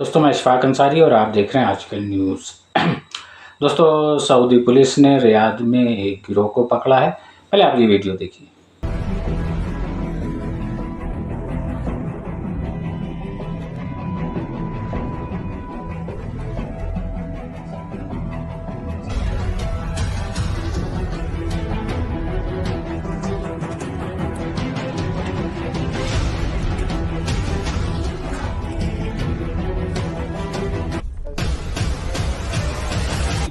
दोस्तों मैं इशफाक अंसारी और आप देख रहे हैं आजकल न्यूज़। दोस्तों सऊदी पुलिस ने रियाद में एक गिरोह को पकड़ा है। पहले आप ये वीडियो देखिए।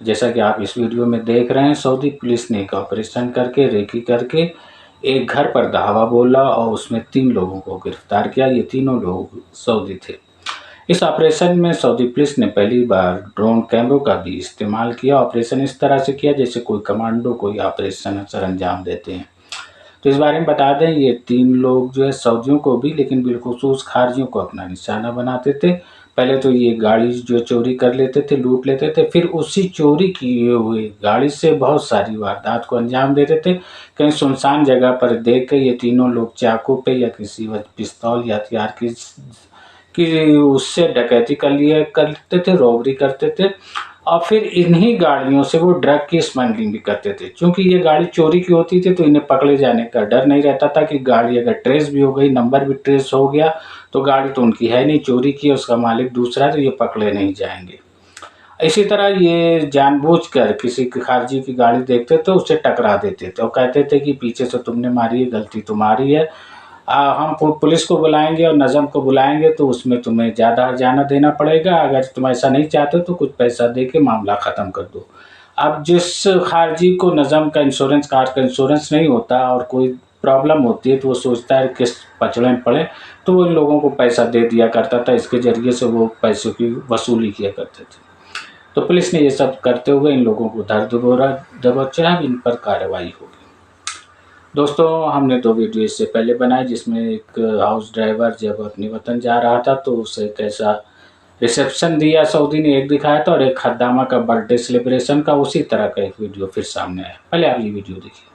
जैसा कि आप इस वीडियो में देख रहे हैं, सऊदी पुलिस ने एक ऑपरेशन करके रेकी करके एक घर पर धावा बोला और उसमें 3 लोगों को गिरफ्तार किया। ये तीनों लोग सऊदी थे। इस ऑपरेशन में सऊदी पुलिस ने पहली बार ड्रोन कैमरों का भी इस्तेमाल किया। ऑपरेशन इस तरह से किया जैसे कोई कमांडो कोई ऑपरेशन सर अंजाम देते हैं। तो इस बारे में बता दें, ये 3 लोग जो है सऊदियों को भी लेकिन बिलखुसूस खारजियों को अपना निशाना बनाते थे। पहले तो ये गाड़ी जो चोरी कर लेते थे, लूट लेते थे, फिर उसी चोरी किए हुए गाड़ी से बहुत सारी वारदात को अंजाम देते थे। कहीं सुनसान जगह पर देख के ये तीनों लोग चाकू पे या किसी पिस्तौल या हथियार की उससे डकैती करते थे, रॉबरी करते थे और फिर इन्हीं गाड़ियों से वो ड्रग की स्मगलिंग भी करते थे। चूँकि ये गाड़ी चोरी की होती थी तो इन्हें पकड़े जाने का डर नहीं रहता था कि गाड़ी अगर ट्रेस भी हो गई, नंबर भी ट्रेस हो गया तो गाड़ी तो उनकी है नहीं, चोरी की, उसका मालिक दूसरा है, तो ये पकड़े नहीं जाएंगे। इसी तरह ये जानबूझकर किसी की खारजी की गाड़ी देखते थे उससे टकरा देते थे और कहते थे कि पीछे से तुमने मारी है, गलती तुम्हारी है। हम पुलिस को बुलाएंगे और नज़म को बुलाएंगे तो उसमें तुम्हें ज़्यादा हर्जाना देना पड़ेगा। अगर तुम ऐसा नहीं चाहते तो कुछ पैसा दे के मामला ख़त्म कर दो। अब जिस खारजी को नज़म का इंश्योरेंस, कार का इंश्योरेंस नहीं होता और कोई प्रॉब्लम होती है तो वो सोचता है किस पचड़े में पड़े, तो वो इन लोगों को पैसा दे दिया करता था। इसके ज़रिए से वो पैसों की वसूली किया करते थे। तो पुलिस ने ये सब करते हुए इन लोगों को धर दबोचा। अब इन पर कार्रवाई होगी। दोस्तों हमने 2 वीडियो इससे पहले बनाए जिसमें एक हाउस ड्राइवर जब अपने वतन जा रहा था तो उसे कैसा रिसेप्शन दिया सऊदी ने, एक दिखाया था, और एक खद्दामा का बर्थडे सेलिब्रेशन का उसी तरह का एक वीडियो फिर सामने आया। पहले आप ये वीडियो देखिए।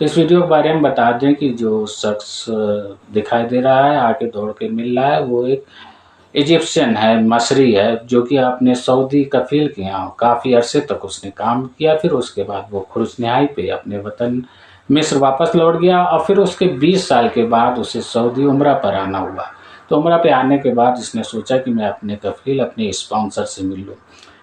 तो इस वीडियो के बारे में बता दें कि जो शख्स दिखाई दे रहा है आके दौड़ के मिल रहा है वो एक इजिप्शियन है, मसरी है, जो कि अपने सऊदी कफील के यहाँ काफ़ी अरसे तक उसने काम किया। फिर उसके बाद वो खुर्सनिहाई पे अपने वतन मिस्र वापस लौट गया और फिर उसके 20 साल के बाद उसे सऊदी उम्रा पर आना हुआ। तो उम्रा पे आने के बाद इसने सोचा कि मैं अपने कफील, अपने स्पॉन्सर से मिल लूँ।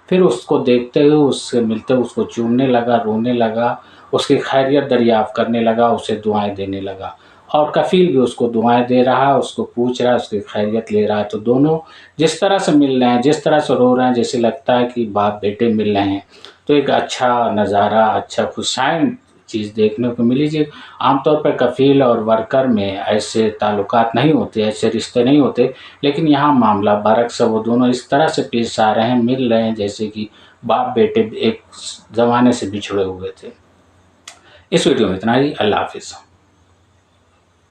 फिर उसको देखते हुए, उससे मिलते हुए उसको चूमने लगा, रोने लगा, उसकी खैरियत दरियाफ़्त करने लगा, उसे दुआएँ देने लगा और कफ़ील भी उसको दुआएँ दे रहा है, उसको पूछ रहा है, उसकी खैरियत ले रहा है। तो दोनों जिस तरह से मिल रहे हैं, जिस तरह से रो रहे हैं, जैसे लगता है कि बाप-बेटे मिल रहे हैं। तो एक अच्छा नज़ारा, अच्छा खुशाइंद चीज़ देखने को मिली। जी, आमतौर पर कफ़ील और वर्कर में ऐसे ताल्लुकात नहीं होते, ऐसे रिश्ते नहीं होते, लेकिन यहाँ मामला बरअक्स है, वो दोनों इस तरह से पेश आ रहे हैं, मिल रहे हैं जैसे कि बाप-बेटे एक ज़माने से बिछड़े हुए थे। इस वीडियो में इतना ही। अल्लाह हाफ़िज़।